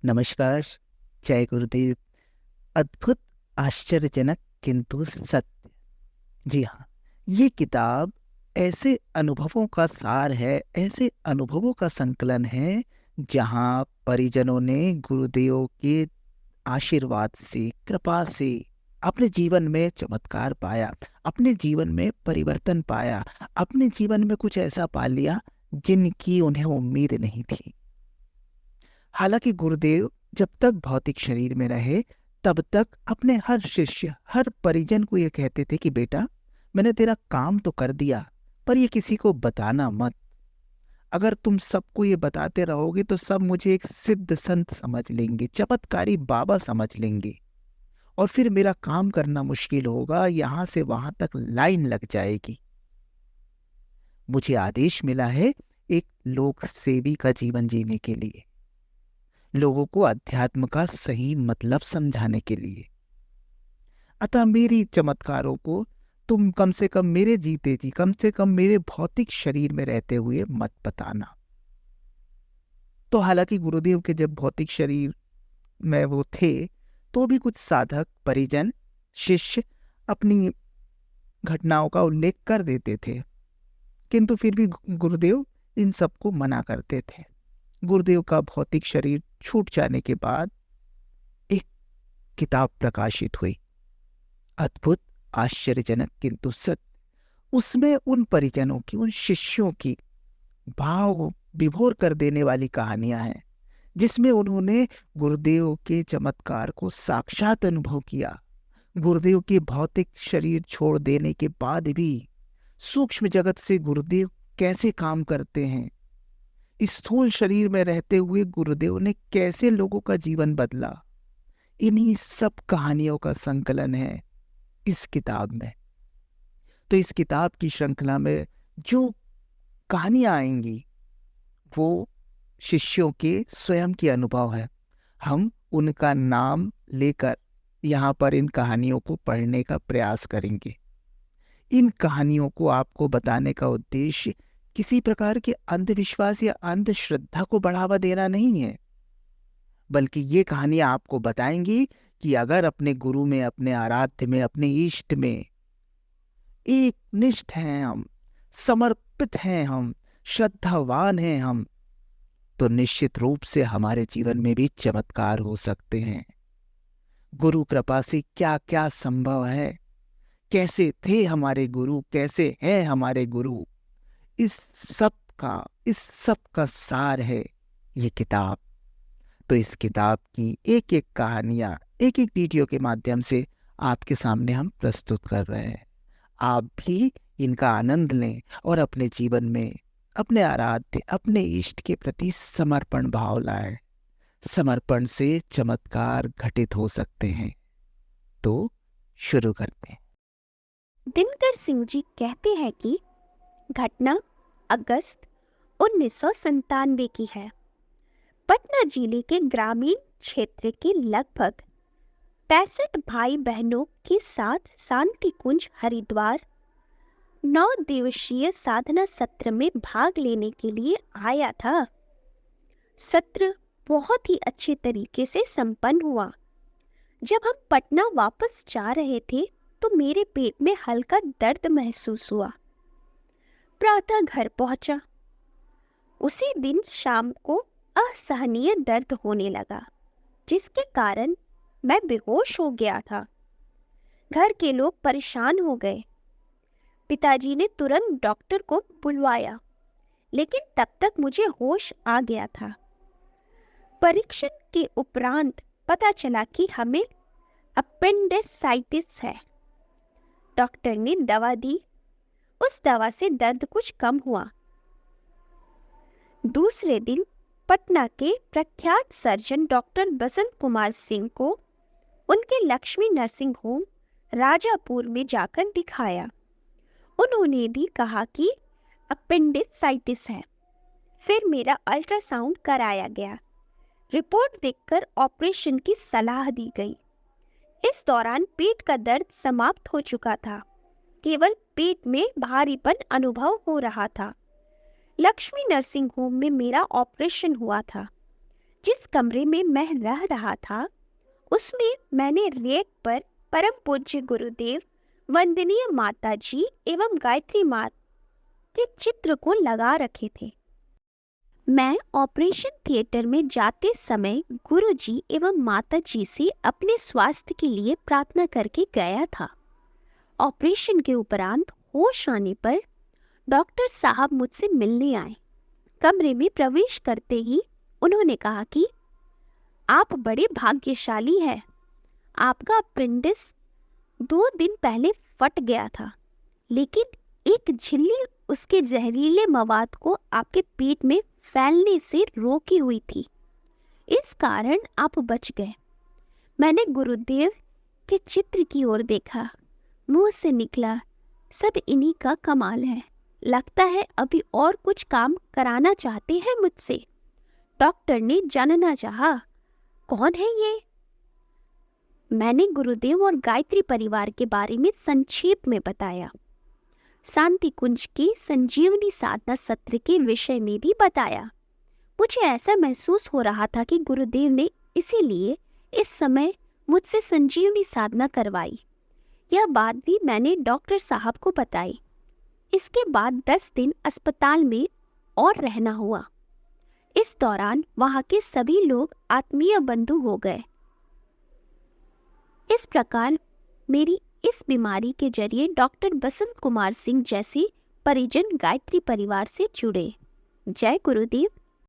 नमस्कार। जय गुरुदेव। अद्भुत, आश्चर्यजनक किंतु सत्य। जी हाँ, ये किताब ऐसे अनुभवों का सार है, ऐसे अनुभवों का संकलन है जहाँ परिजनों ने गुरुदेव के आशीर्वाद से, कृपा से अपने जीवन में चमत्कार पाया, अपने जीवन में परिवर्तन पाया, अपने जीवन में कुछ ऐसा पा लिया जिनकी उन्हें उम्मीद नहीं थी। हालांकि गुरुदेव जब तक भौतिक शरीर में रहे तब तक अपने हर शिष्य, हर परिजन को ये कहते थे कि बेटा, मैंने तेरा काम तो कर दिया, पर ये किसी को बताना मत। अगर तुम सबको ये बताते रहोगे तो सब मुझे एक सिद्ध संत समझ लेंगे, चमत्कारी बाबा समझ लेंगे, और फिर मेरा काम करना मुश्किल होगा, यहां से वहां तक लाइन लग जाएगी। मुझे आदेश मिला है एक लोक सेवी का जीवन जीने के लिए, लोगों को अध्यात्म का सही मतलब समझाने के लिए। अतः मेरी चमत्कारों को तुम कम से कम मेरे जीते जी, कम से कम मेरे भौतिक शरीर में रहते हुए मत बताना। तो हालांकि गुरुदेव के जब भौतिक शरीर में वो थे तो भी कुछ साधक, परिजन, शिष्य अपनी घटनाओं का उल्लेख कर देते थे, किंतु फिर भी गुरुदेव इन सबको मना करते थे। गुरुदेव का भौतिक शरीर छूट जाने के बाद एक किताब प्रकाशित हुई, अद्भुत, आश्चर्यजनक किंतु सत्य। उसमें उन परिजनों की, उन शिष्यों की भाव विभोर कर देने वाली कहानियां हैं, जिसमें उन्होंने गुरुदेव के चमत्कार को साक्षात अनुभव किया। गुरुदेव के भौतिक शरीर छोड़ देने के बाद भी सूक्ष्म जगत से गुरुदेव कैसे काम करते हैं, स्थूल शरीर में रहते हुए गुरुदेव ने कैसे लोगों का जीवन बदला, इन्हीं सब कहानियों का संकलन है इस किताब में। तो इस किताब की श्रृंखला में जो कहानियां आएंगी वो शिष्यों के स्वयं के अनुभव है। हम उनका नाम लेकर यहाँ पर इन कहानियों को पढ़ने का प्रयास करेंगे। इन कहानियों को आपको बताने का उद्देश्य किसी प्रकार के अंधविश्वास या अंधश्रद्धा को बढ़ावा देना नहीं है, बल्कि ये कहानियां आपको बताएंगी कि अगर अपने गुरु में, अपने आराध्य में, अपने इष्ट में एक निष्ठ हैं हम, समर्पित हैं हम, श्रद्धावान हैं हम, तो निश्चित रूप से हमारे जीवन में भी चमत्कार हो सकते हैं। गुरु कृपा से क्या क्या संभव है, कैसे थे हमारे गुरु, कैसे हैं हमारे गुरु, इस सब का सार है ये किताब। तो इस किताब की एक एक कहानियां एक एक वीडियो के माध्यम से आपके सामने हम प्रस्तुत कर रहे हैं। आप भी इनका आनंद लें और अपने जीवन में अपने आराध्य, अपने इष्ट के प्रति समर्पण भाव लाएं। समर्पण से चमत्कार घटित हो सकते हैं। तो शुरू करते हैं। दिनकर सिंह जी कहते हैं कि घटना अगस्त 1997 की है। पटना जिले के ग्रामीण क्षेत्र के लगभग 65 भाई बहनों के साथ शांति कुंज हरिद्वार 9 दिवसीय साधना सत्र में भाग लेने के लिए आया था। सत्र बहुत ही अच्छे तरीके से संपन्न हुआ। जब हम पटना वापस जा रहे थे तो मेरे पेट में हल्का दर्द महसूस हुआ। प्रातः घर पहुंचा। उसी दिन शाम को असहनीय दर्द होने लगा, जिसके कारण मैं बेहोश हो गया था। घर के लोग परेशान हो गए। पिताजी ने तुरंत डॉक्टर को बुलवाया, लेकिन तब तक मुझे होश आ गया था। परीक्षण के उपरांत पता चला कि हमें अपेंडिसाइटिस है। डॉक्टर ने दवा दी। उस दवा से दर्द कुछ कम हुआ। दूसरे दिन पटना के प्रख्यात सर्जन डॉक्टर बसंत कुमार सिंह को उनके लक्ष्मी नर्सिंग होम राजापुर में जाकर दिखाया। उन्होंने भी कहा कि अपेंडिसाइटिस है। फिर मेरा अल्ट्रासाउंड कराया गया। रिपोर्ट देखकर ऑपरेशन की सलाह दी गई। इस दौरान पेट का दर्द समाप्त हो चुका था। केवल पेट में भारीपन अनुभव हो रहा था। लक्ष्मी नर्सिंग होम में मेरा ऑपरेशन हुआ था, जिस कमरे में मैं रह रहा था उसमें मैंने रेक पर परम पूज्य गुरुदेव, वंदनीय माता जी एवं गायत्री माँ के चित्र को लगा रखे थे। मैं ऑपरेशन थिएटर में जाते समय गुरुजी एवं माता जी से अपने स्वास्थ्य के लिए प्रार्थना करके गया था। ऑपरेशन के उपरांत होश आने पर डॉक्टर साहब मुझसे मिलने आए। कमरे में प्रवेश करते ही उन्होंने कहा कि आप बड़े भाग्यशाली हैं। आपका अपेंडिक्स 2 दिन पहले फट गया था, लेकिन एक झिल्ली उसके जहरीले मवाद को आपके पेट में फैलने से रोकी हुई थी। इस कारण आप बच गए। मैंने गुरुदेव के चित्र की ओर देखा। मुंह से निकला, सब इन्हीं का कमाल है। लगता है अभी और कुछ काम कराना चाहते हैं मुझसे। डॉक्टर ने जानना चाहा, कौन है ये? मैंने गुरुदेव और गायत्री परिवार के बारे में संक्षेप में बताया। शांति कुंज के संजीवनी साधना सत्र के विषय में भी बताया। मुझे ऐसा महसूस हो रहा था कि गुरुदेव ने इसीलिए इस समय मुझसे संजीवनी साधना करवाई। यह बात भी मैंने डॉक्टर साहब को बताई। इसके बाद 10 दिन अस्पताल में और रहना हुआ। इस दौरान वहां के सभी लोग आत्मीय बंधु हो गए। इस प्रकार मेरी इस बीमारी के जरिए डॉक्टर बसंत कुमार सिंह जैसे परिजन गायत्री परिवार से जुड़े। जय गुरुदेव।